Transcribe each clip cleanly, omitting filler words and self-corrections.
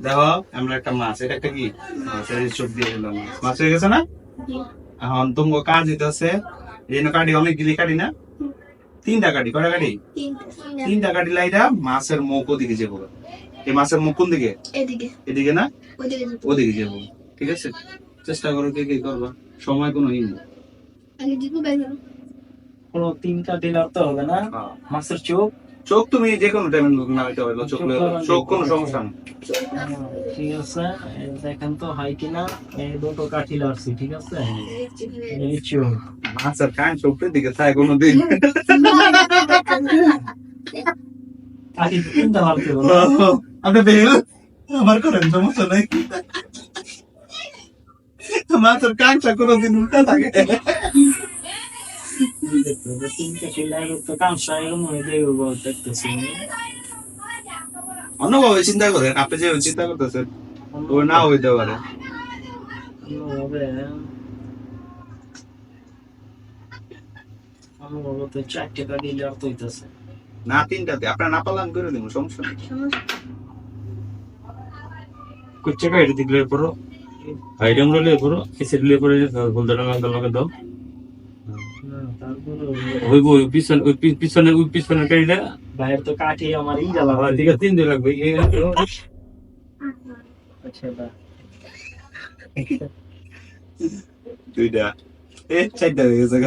দেখো আমরা একটা মাছ, এটা একটা কি চোখ দিয়ে দিলাম, মাছ হয়ে গেছে না? এখন তোমার কাজ দিতেছে, এই কাটি অনেকগুলি কাটি না, তিনটা কাটি, কটা কাটি? তিনটা কাটি লাইটা মাছের মুখ ওদিকে যাবো। এই মাছের মুখ কোন দিকে? এদিকে না, ওদিকে যাবো। ঠিক আছে, চেষ্টা করো কে কে করবা, সময় কোনো ই নেই। কোনো তিনটা দিলার তো হবে না। মাছের চোখ, চোখ তুমি যে কোনো টাইমে নামাইতে পারবে, চোখ কোনো সমস্যা না। ঠিক আছে, দেখেন তো হয় কিনা। এই দুটো কাঠি লাগছে, ঠিক আছে। এই চোখ মাছের কান চোখের দিকে থাকে কোনোদিন? কাঠি তিনটা মারতে বলো। আপনি বেল আমার করেন, সমস্যা নাই। মাছের কানটা কোনোদিন উল্টা থাকে। তিনটা খিলাই তো কামসা এরকম হয়ে যাবে দেখতেছি। অন্যভাবে চিন্তা করেন, আপনি যে চিন্তা করতেছেন ও না হইতে পারে। তো 4 টাকা দিলে আর তো হইতেছে না, তিনটাতে আপনার না পালান করে দিব, সমস্যা নেই। কুচ্চা কাইটে দিলে পড়ো, আইটেম রলে পড়ো, কিসে দিলে পড়ে গোলদার লগে দাও। ওই ওই পিছন ওই পিছনে ওই পিছনে কাইলে বাইরে তো কাঠি আমার ই জ্বালা হয়। দিকে তিন দিন লাগবে। আচ্ছা দা দুইটা চারটা হয়ে গেছে,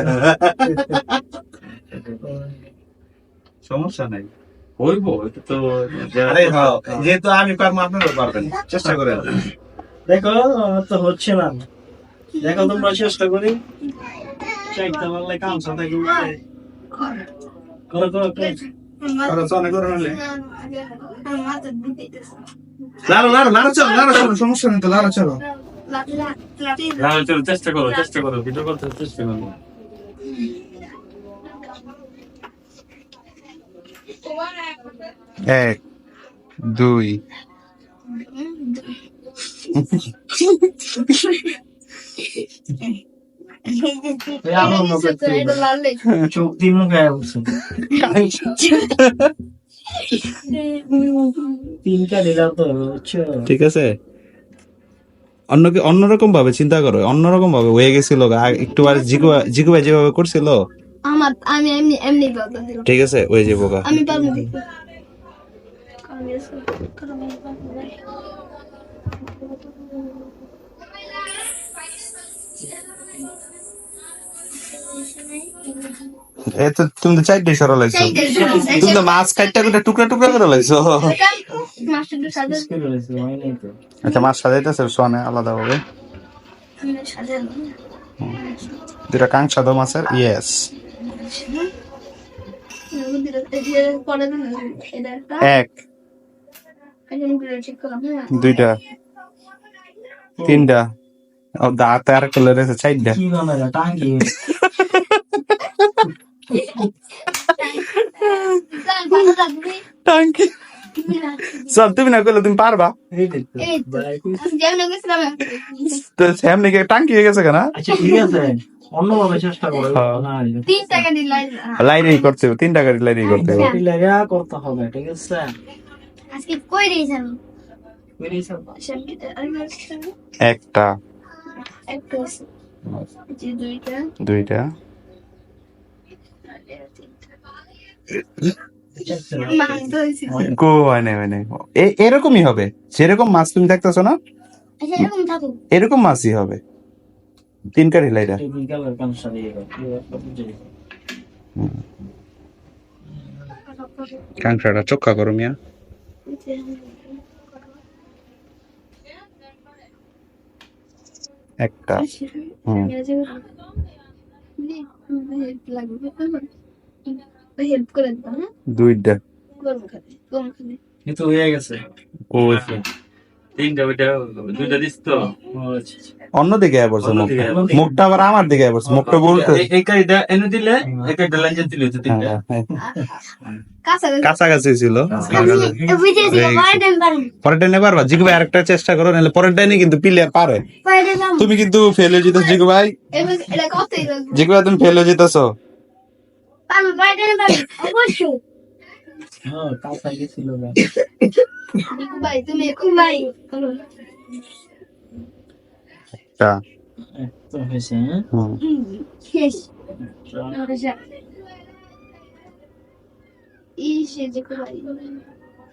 সমস্যা নাই। হইব, এটা তো আরে যেহেতু আমি পারবো আপনারাও পারবেন, চেষ্টা করেন। দেখো আমার তো হচ্ছে না। দেখো তোমরা চেষ্টা করি। চাইতে পারলে কামসা থাকি করো করো করো। সমস্যা নেই তো, লাড়ো চলো। চলো চেষ্টা করো, চেষ্টা করো, ভিডিও করতে চেষ্টা করো। এক, দুই, চোখ দিয়ে মুখ গায়ে বসে তিনটা দিলাম তো বুঝছো। ঠিক আছে, অন্যরকম ভাবে চিন্তা করো, অন্যরকম ভাবে হয়ে গেছিল একটু আর জিকু ভাই যেভাবে করছিল, আমি এমনি এমনি বলতেছিলাম। ঠিক আছে ওই যে বোকা। আমি পারবো তুমি তো চারটে সরা লাগছো, তুমি তো মাছ কাটটা করে টুকরা টুকরা করে লাগছো। আচ্ছা, মাছ সাজাইতেছে সোয়ানে আলাদা ভাবে, দুটা কাংসা দাও মাছের। ইয়েস, এক, দুইটা, তিনটা, ও দাঁত আর করলে রয়েছে চারটা। কি বানালা টাঙ্গি টাঙ্কি চল, তুমি না করলে তুমি পারবা তো, সামনে গিয়ে টাঙ্কি হয়ে গেছে কেন? আচ্ছা ঠিক আছে, অন্যভাবে চেষ্টা করো। লাইনেই করতে হবে, 3 টাকার লাইনেই করতে হবে। লাগা করতে হবে, ঠিক আছে। আজকে কই দিয়েছেন? একটা, একটা দুইটা, দুইটা, গো হয় নাই, হয় নাই। এরকমই হবে, যেরকম মাছ তুমি দেখতেছো না, এরকম থাকুক। এরকম মাছই হবে। 3 কারি লাইটা, টেকনিক্যাল কামসা দিয়ে কাংসাটা চোখা করো মিয়া। একটা, হেল্প করে দিতাম, দুইটা, কিন্তু হয়ে গেছে। ও তিনটা ওইটা দুইটা দিস তো। অন্যদিকে পড়ছে, মুখটা মুখটা আবার আমার দিকে পড়ছে, মুখটা বলতে এই কাইটা এনে দিলে এই কাইটা লাইন দিলে তো তিনটা কাছাকাছি ছিল। পরেরটা নিয়ে পারবা জিগু ভাই, আরেকটা চেষ্টা করো, নাহলে পরেরটা নিয়ে কিন্তু প্লেয়ার পারে। তুমি কিন্তু ফেল হয়ে যেতেছ জিগু ভাই, জিগু ভাই তুমি ফেল হয়ে যেতেছ। হ্যাঁ কাঁচা গেছিল না। ভাই তুমি ভাই টা তো হয়েছে হ্যাঁ শেষ ইসে যে ভাই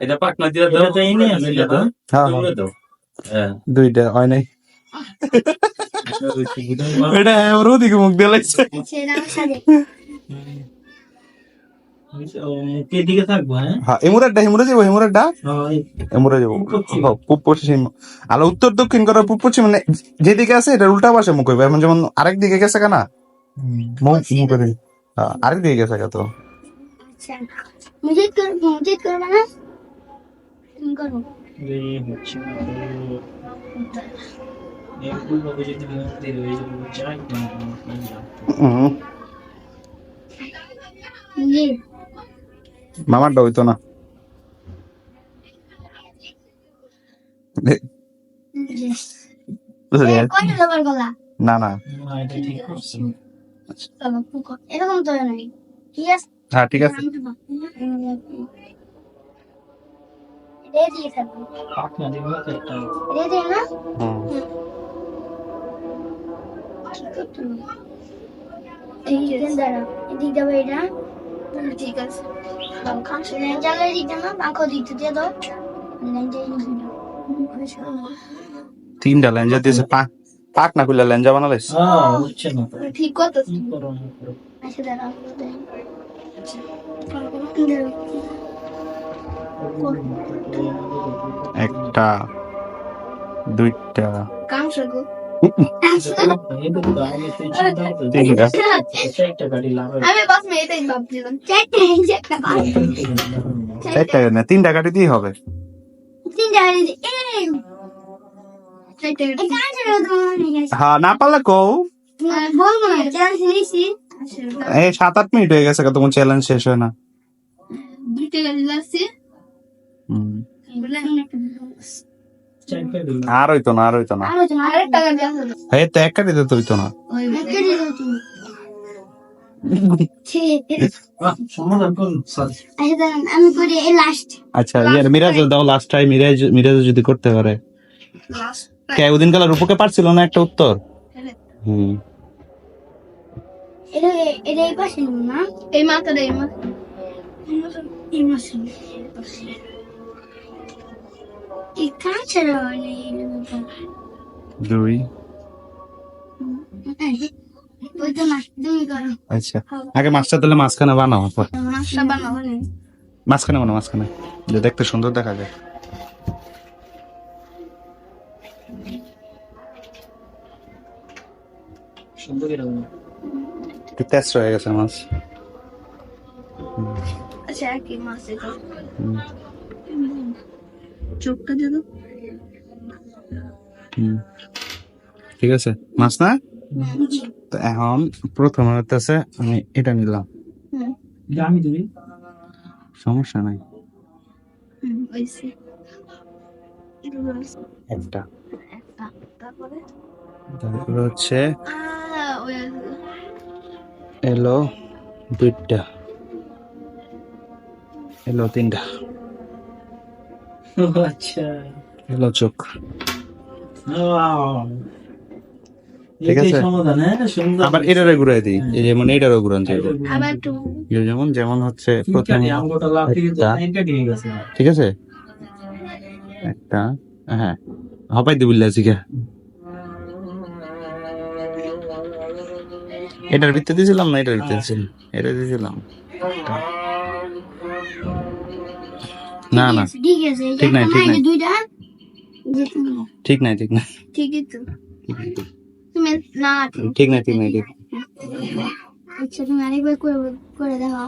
এটা পাকনা দিয়ে দাও, এটা তো এনে আছে মিলে দাও, হ্যাঁ মিলে দাও। হ্যাঁ, দুইটা হয় নাই এটা ওর ওদিকে মুখ দিয়ে লাগছে সেটা সাজে ও মুখের দিকে থাকবো হ্যাঁ হ্যাঁ হেমুরে যাবো এমুরে যাবো পূব পশ্চিম আলো উত্তর দক্ষিণ করে পূব পশ্চিম মানে যেদিকে আছে এটা উল্টা পাশে মুখ হইবে এখন যেমন আরেক দিকে গেছে কেনা মুখ মুখে দিকে আরেক দিকে গেছে তো আচ্ছা মুজিদ করবে না তুমি করো এই হচ্ছে না এগুলো বাবু যদি মন্দির হয়ে যাবে যাই না জি মামারটা হইতো না কয়টা জবার গলা না না না এটা ঠিক করছে এরকম তো নাই ঠিক আছে হ্যাঁ ঠিক আছে রেডি থাকো পাকনা দিবে একটা রেডি না হুম। এই যে দাঁড়া এদিক যাবে এটা ঠিক আছে লেঞ্জালে দিতে না বাঁকো দিতে দিয়ে দাও লেঞ্জাই তিনটা লেঞ্জা দিয়েছে পাক না খুললে লেঞ্জা বানালাইছে হ্যাঁ হচ্ছে না ঠিক করতে কি করো না করো আচ্ছা দাঁড়া একটা দুইটা কাম শুরু এটা তো আমি তো চিন্তা করতে তিনটা একটা গাড়ি লাগাই আমি বাস মে এটাই ভাবছিলাম চারটে একটা চারটা না তিনটা কাটি দিয়ে হবে তিনটা এই চারটে এই কাজ তো মনে গেছে হ্যাঁ না পারলে কও বলবো না চ্যালেঞ্জ নিয়েছি এই 7-8 মিনিট হয়ে গেছে তোমার চ্যালেঞ্জ শেষ হয় না দুইটা গাড়ি লাগছে চারটা দিন আর হইতো না আরেকটা গাড়ি আছে এই তো এক কাটিতে তো হইতো না ওই গাড়ি দাও তুমি ঠিক সমাধান করুন স্যার আচ্ছা দাঁড়ান আমি করি এই লাস্ট আচ্ছা ইয়ার মিরাজ দাও লাস্ট টাইম মিরাজ যদি করতে পারে লাস্ট কে ওদিন কালা রূপকে পারছিল না একটা উত্তর হুম এটা এটা এই পাশে না এই মাথাটা এই মাসে এই কাছে দুই ওই তো না দুই করো আচ্ছা আগে মাছটা তাহলে মাঝখানে বানাও মাছটা বানাবো না মাঝখানে বানাও মাঝখানে যে দেখতে সুন্দর দেখা যায় সুন্দর এরকম একটু তেজ হয়ে গেছে মাছ আচ্ছা একই মাছ এটা হুম, চোখটা দিয়ে দাও হুম। ঠিক আছে মাছ না তো এখন প্রথমে হইতেছে আমি এটা নিলাম আমি তুমি সমস্যা নাই ওইসে একটা তারপরে তারপরে হচ্ছে ওই এলো দুইটা এলো তিনটা আচ্ছা এলো চোখ ঠিক এটাই আছে। সমাধান হ্যাঁ সুন্দর আবার এটারে ঘুরাই দিই এই যেমন এটারও ঘুরান চাইবো আবার একটু যেমন যেমন হচ্ছে প্রথম প্রথমে আমগোটা লাফি একটা। এটা দিয়ে গেছে ঠিক আছে একটা হ্যাঁ হবাই দিবিল্লা আজকে এটার ভিতরে দিয়েছিলাম না এটার ভিতরে দিয়েছিলাম এটা দিয়েছিলাম না না ঠিক আছে এই যে ঠিক নাই, ঠিক আমার এই নাই। যে দুইটা যে তুমি ঠিক নাই ঠিক নাই ঠিকই তো তুমি না ঠিক নাই ঠিক নাই ঠিক আচ্ছা তুমি আরেকবার করে দেখো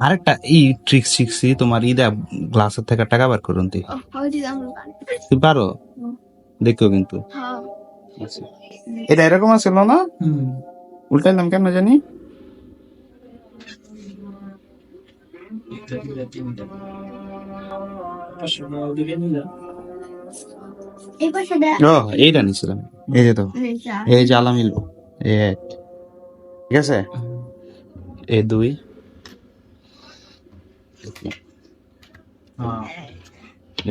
আরেকটা এই ট্রিক্স শিখছি তোমার ইদা গ্লাসের থেকে টাকা বার করুন তুই হয়তো আমরা তুই পারো দেখো কিন্তু হ্যাঁ আচ্ছা। এটা এরকম আছিল না উল্টাইলাম কেন জানি একটা দুইটা তিনটা আসলে ওদিকে নিলাম এই পাশে দেখ ও এইটা নিছিলাম এই যে তো এই যে আলা মিলবো এই এক। ঠিক আছে এই দুই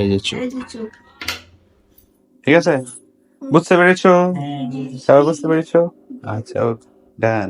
এই যে চোখ। এই যে চোখ। ঠিক আছে, বুঝতে পেরেছো? হ্যাঁ সবাই বুঝতে পেরেছো? আচ্ছা, ডান।